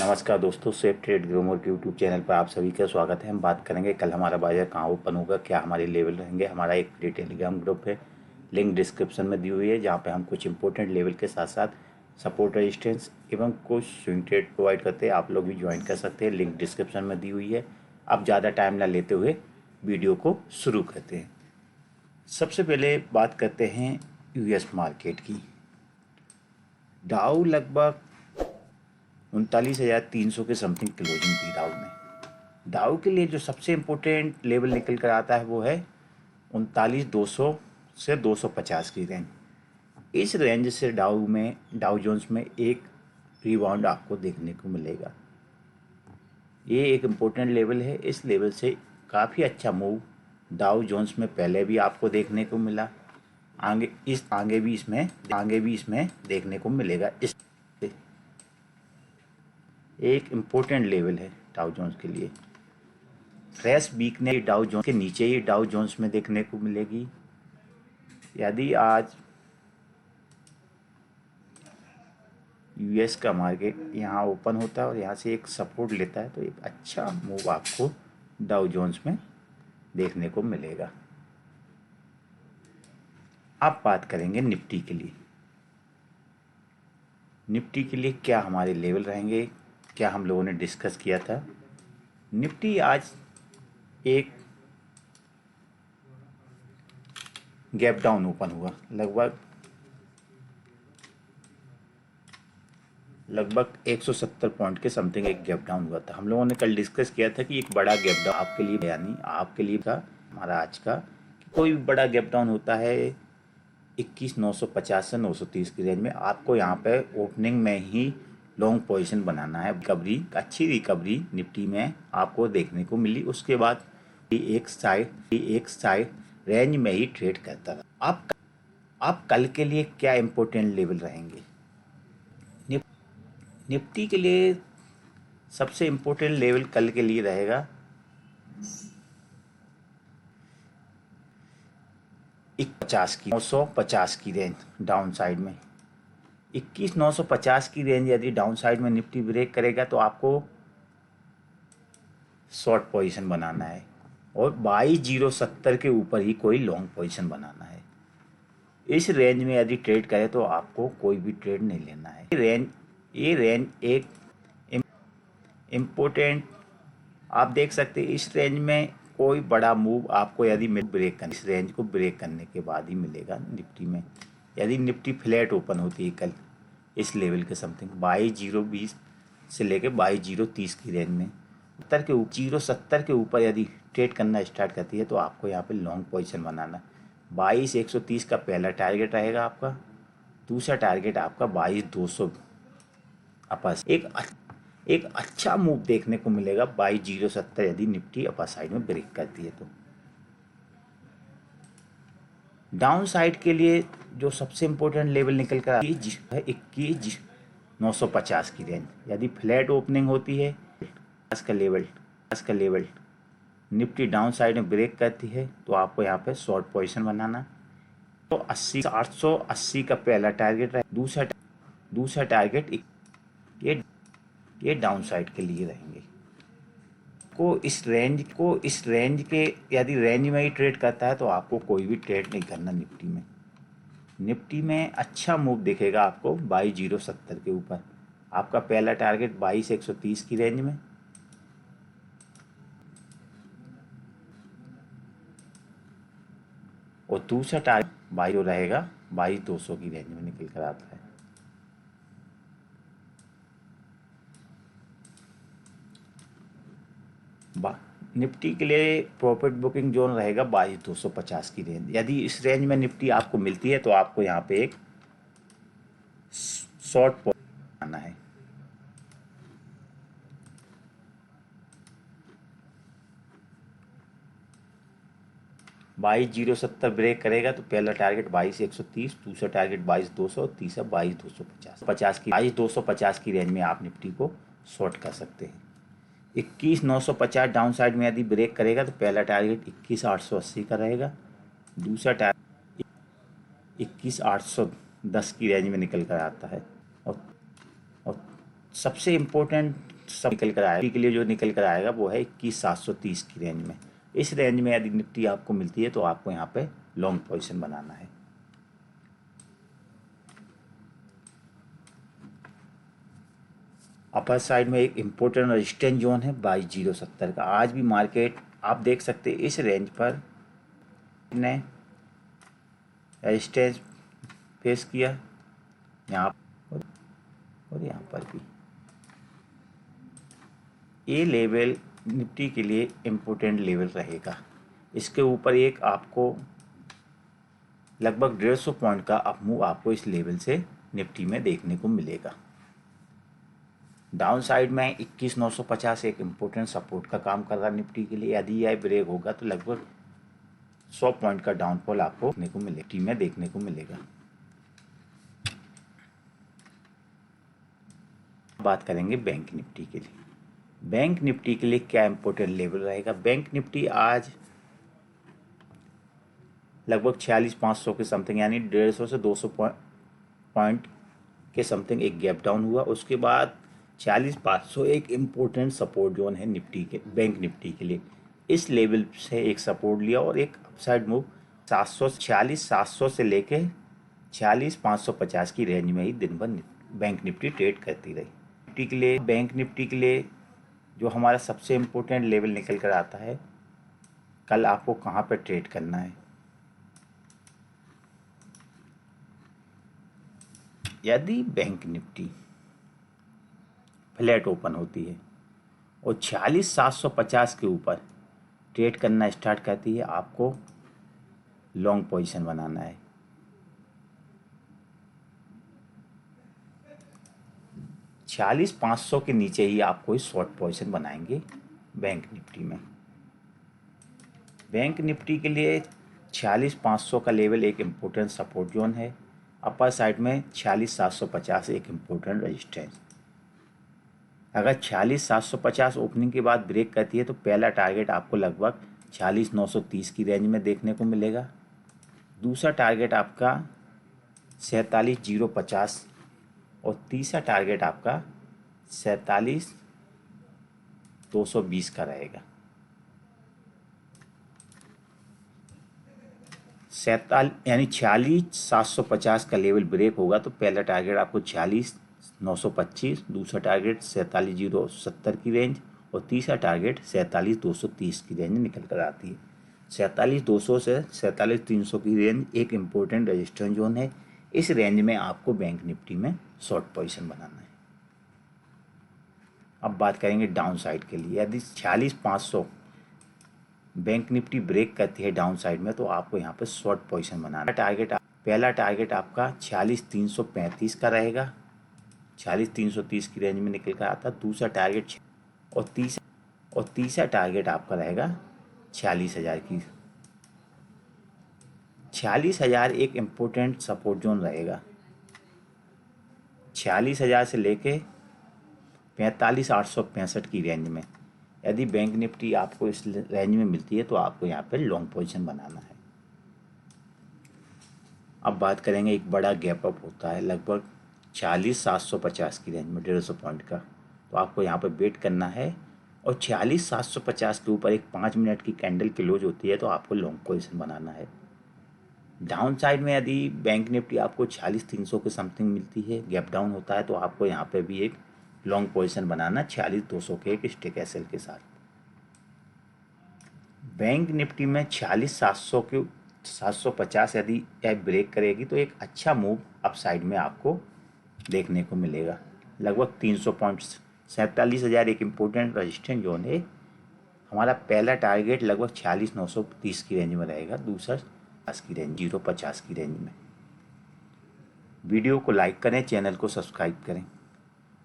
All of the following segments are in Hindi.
नमस्कार दोस्तों, सेफ ट्रेड ग्रोमर के यूट्यूब चैनल पर आप सभी का स्वागत है। हम बात करेंगे कल हमारा बाजार कहाँ ओपन होगा, क्या हमारे लेवल रहेंगे। हमारा एक फ्री टेलीग्राम ग्रुप है, लिंक डिस्क्रिप्शन में दी हुई है, जहाँ पे हम कुछ इंपॉर्टेंट लेवल के साथ साथ सपोर्ट रेजिस्टेंस एवं कुछ स्विंग ट्रेड प्रोवाइड करते हैं। आप लोग भी ज्वाइन कर सकते हैं, लिंक डिस्क्रिप्शन में दी हुई है। अब ज़्यादा टाइम ना लेते हुए वीडियो को शुरू करते हैं। सबसे पहले बात करते हैं यूएस मार्केट की। डाउ लगभग 39,300 के समथिंग क्लोजिंग थी डाउ में। डाउ के लिए जो सबसे इम्पोर्टेंट लेवल निकल कर आता है वो है 39,200 से 250 की रेंज। इस रेंज से डाउ जोन्स में एक रिबाउंड आपको देखने को मिलेगा। ये एक इम्पोर्टेंट लेवल है। इस लेवल से काफ़ी अच्छा मूव डाउ जोन्स में पहले भी आपको देखने को मिला, आगे भी इसमें देखने को मिलेगा। इस एक इम्पोर्टेंट लेवल है डाउ जोन्स के लिए। फ्रेश वीकनेस डाउ जोन्स के नीचे ही डाउ जोन्स में देखने को मिलेगी। यदि आज यूएस का मार्केट यहाँ ओपन होता है और यहाँ से एक सपोर्ट लेता है तो एक अच्छा मूव आपको डाउ जोन्स में देखने को मिलेगा। अब बात करेंगे निफ्टी के लिए। निफ्टी के लिए क्या हमारे लेवल रहेंगे, क्या हम लोगों ने डिस्कस किया था। निफ्टी आज एक गैप डाउन ओपन हुआ, लगभग 170 पॉइंट के समथिंग एक गैप डाउन हुआ था। हम लोगों ने कल डिस्कस किया था कि एक बड़ा गैप डाउन आपके लिए, यानी आपके लिए था हमारा आज का, कि कोई भी बड़ा गैप डाउन होता है 21,950 से 930 की रेंज में, आपको यहाँ पे ओपनिंग में ही लॉन्ग पोजीशन बनाना है। अच्छी रिकवरी निफ्टी में आपको देखने को मिली। उसके बाद एक साइड रेंज में ही ट्रेड करता रहा। आप कल के लिए क्या इम्पोर्टेंट लेवल रहेंगे निफ्टी के लिए? सबसे इम्पोर्टेंट लेवल कल के लिए रहेगा 950 की रेंज डाउन साइड में। 21,950 की रेंज यदि डाउन साइड में निफ्टी ब्रेक करेगा तो आपको शॉर्ट पोजीशन बनाना है और 22,070 के ऊपर ही कोई लॉन्ग पोजीशन बनाना है। इस रेंज में यदि ट्रेड करे तो आपको कोई भी ट्रेड नहीं लेना है। ये रेंज एक इम्पोर्टेंट, आप देख सकते हैं इस रेंज में कोई बड़ा मूव आपको यदि इस रेंज को ब्रेक करने के बाद ही मिलेगा निफ्टी में। यदि निफ्टी फ्लैट ओपन होती है कल इस लेवल के समथिंग 22,020 से लेकर 22,030 की रेंज में, 70 के ऊपर यदि ट्रेड करना स्टार्ट करती है तो आपको यहाँ पे लॉन्ग पोजीशन बनाना। 22,130 का पहला टारगेट रहेगा आपका। दूसरा टारगेट आपका 22,200 अपर। एक अच्छा मूव देखने को मिलेगा 22,070 यदि निफ्टी अपर साइड में ब्रेक करती है तो। डाउन साइड के लिए जो सबसे इम्पोर्टेंट लेवल निकल कर है 21,950 की रेंज। यदि फ्लैट ओपनिंग होती है का लेवल निफ्टी डाउन साइड में ब्रेक करती है तो आपको यहाँ पे शॉर्ट पोजीशन बनाना। तो 880 का पहला टारगेट है। दूसरा टारगेट ये डाउन साइड के लिए रहेंगे। इस रेंज के यदि रेंज में ही ट्रेड करता है तो आपको कोई भी ट्रेड नहीं करना निफ्टी में अच्छा मूव दिखेगा आपको 22,070 के ऊपर। आपका पहला टारगेट 22,130 की रेंज में और दूसरा टारगेट 22 रहेगा 22,200 की रेंज में निकल कर आता है। निफ्टी के लिए प्रॉफिट बुकिंग जोन रहेगा 22,250 की रेंज। यदि इस रेंज में निफ्टी आपको मिलती है तो आपको यहाँ पे एक शॉर्ट आना है। बाईस 070 ब्रेक करेगा तो पहला टारगेट 22,130, दूसरा टारगेट 22,200, तीसरा 22,250 की रेंज में आप निफ्टी को शॉर्ट कर सकते हैं। 21,950 डाउन साइड में यदि ब्रेक करेगा तो पहला टारगेट 21,880 का रहेगा। दूसरा टारगेट 21,810 की रेंज में निकल कर आता है और सबसे इम्पोर्टेंट सब निकल कर आएगा। के लिए जो निकल कर आएगा वो है 21,730 की रेंज में। इस रेंज में यदि निफ्टी आपको मिलती है तो आपको यहाँ पे लॉन्ग पोजीशन बनाना है। अपर साइड में एक इम्पोर्टेंट रेजिस्टेंस जोन है 22,070 का। आज भी मार्केट आप देख सकते हैं इस रेंज पर ने रेजिस्टेंस फेस किया, यहाँ और यहाँ पर भी। ये लेवल निफ्टी के लिए इम्पोर्टेंट लेवल रहेगा। इसके ऊपर एक आपको लगभग 150 पॉइंट का अप मूव आपको इस लेवल से निफ्टी में देखने को मिलेगा। डाउन साइड में 21,950 एक इम्पोर्टेंट सपोर्ट का काम कर रहा है निफ्टी के लिए। यदि यह ब्रेक होगा तो लगभग 100 पॉइंट का डाउनफॉल आपको देखने को मिलेगा, निफ्टी में देखने को मिलेगा। बात करेंगे बैंक निफ्टी के लिए। बैंक निफ्टी के लिए क्या इम्पोर्टेंट लेवल रहेगा। बैंक निफ्टी आज लगभग 46,500 के समथिंग यानी 150 से 200 पॉइंट के समथिंग एक गैप डाउन हुआ। उसके बाद 40,500 एक इम्पोर्टेंट सपोर्ट जोन है निफ्टी के, बैंक निफ्टी के लिए। इस लेवल से एक सपोर्ट लिया और एक अपसाइड मूव 700 से लेके 40,550 की रेंज में ही दिन भर बैंक निफ्टी ट्रेड करती रही। निफ्टी के लिए, बैंक निफ्टी के लिए जो हमारा सबसे इम्पोर्टेंट लेवल निकल कर आता है, कल आपको कहाँ पर ट्रेड करना है। यदि बैंक निफ्टी फ्लैट ओपन होती है और 46,750 के ऊपर ट्रेड करना स्टार्ट करती है, आपको लॉन्ग पोजीशन बनाना है। चालीस 500 के नीचे ही आपको शॉर्ट पोजीशन बनाएंगे बैंक निफ्टी में। बैंक निफ्टी के लिए 46,500 का लेवल एक इम्पोर्टेंट सपोर्ट जोन है। अपर साइड में 46,750 एक इम्पोर्टेंट रेजिस्टेंस। अगर 46,750 ओपनिंग के बाद ब्रेक करती है तो पहला टारगेट आपको लगभग 46,930 की रेंज में देखने को मिलेगा। दूसरा टारगेट आपका 47,050 और तीसरा टारगेट आपका 47,220 का रहेगा। 46,750 का लेवल ब्रेक होगा तो पहला टारगेट आपको 46,925, दूसरा टारगेट 47,070 की रेंज और तीसरा टारगेट 47,230 की रेंज निकल कर आती है। 47,200 से 47,300 की रेंज एक इम्पोर्टेंट रेजिस्टेंस जोन है। इस रेंज में आपको बैंक निफ्टी में शॉर्ट पोजीशन बनाना है। अब बात करेंगे डाउन साइड के लिए। यदि 46,500 बैंक निफ्टी ब्रेक करती है डाउन साइड में तो आपको यहाँ पर शॉर्ट पोजीशन बनाना है। पहला टारगेट आपका 46,335 का रहेगा, 46,330 की रेंज में निकल कर आता। दूसरा टारगेट और तीसरा टारगेट आपका रहेगा 46,000 की। 46,000 एक इम्पोर्टेंट सपोर्ट जोन रहेगा। 46,000 से लेके 45,865 की रेंज में यदि बैंक निफ्टी आपको इस रेंज में मिलती है तो आपको यहाँ पर लॉन्ग पोजीशन बनाना है। अब बात करेंगे, एक बड़ा गैप अप होता है लगभग 40,750 की रेंज में 150 पॉइंट का, तो आपको यहाँ पर वेट करना है। और 40,750 के ऊपर एक 5 मिनट की कैंडल क्लोज होती है तो आपको लॉन्ग पोजीशन बनाना है। डाउन साइड में यदि बैंक निफ्टी आपको 46,300 के समथिंग मिलती है, गैप डाउन होता है तो आपको यहाँ पे भी एक लॉन्ग पोजीशन बनाना 46,200 के एक स्टिक एसएल के साथ। बैंक निफ्टी में 46,700 के 750 यदि ब्रेक करेगी तो एक अच्छा मूव अप साइड में आपको देखने को मिलेगा। लगभग 300 पॉइंट 47,000 एक इम्पोर्टेंट रजिस्टेंस जोन है। हमारा पहला टारगेट लगभग 46,930 की रेंज में रहेगा, दूसरा 50 की रेंज 050 की रेंज में। वीडियो को लाइक करें, चैनल को सब्सक्राइब करें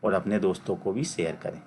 और अपने दोस्तों को भी शेयर करें।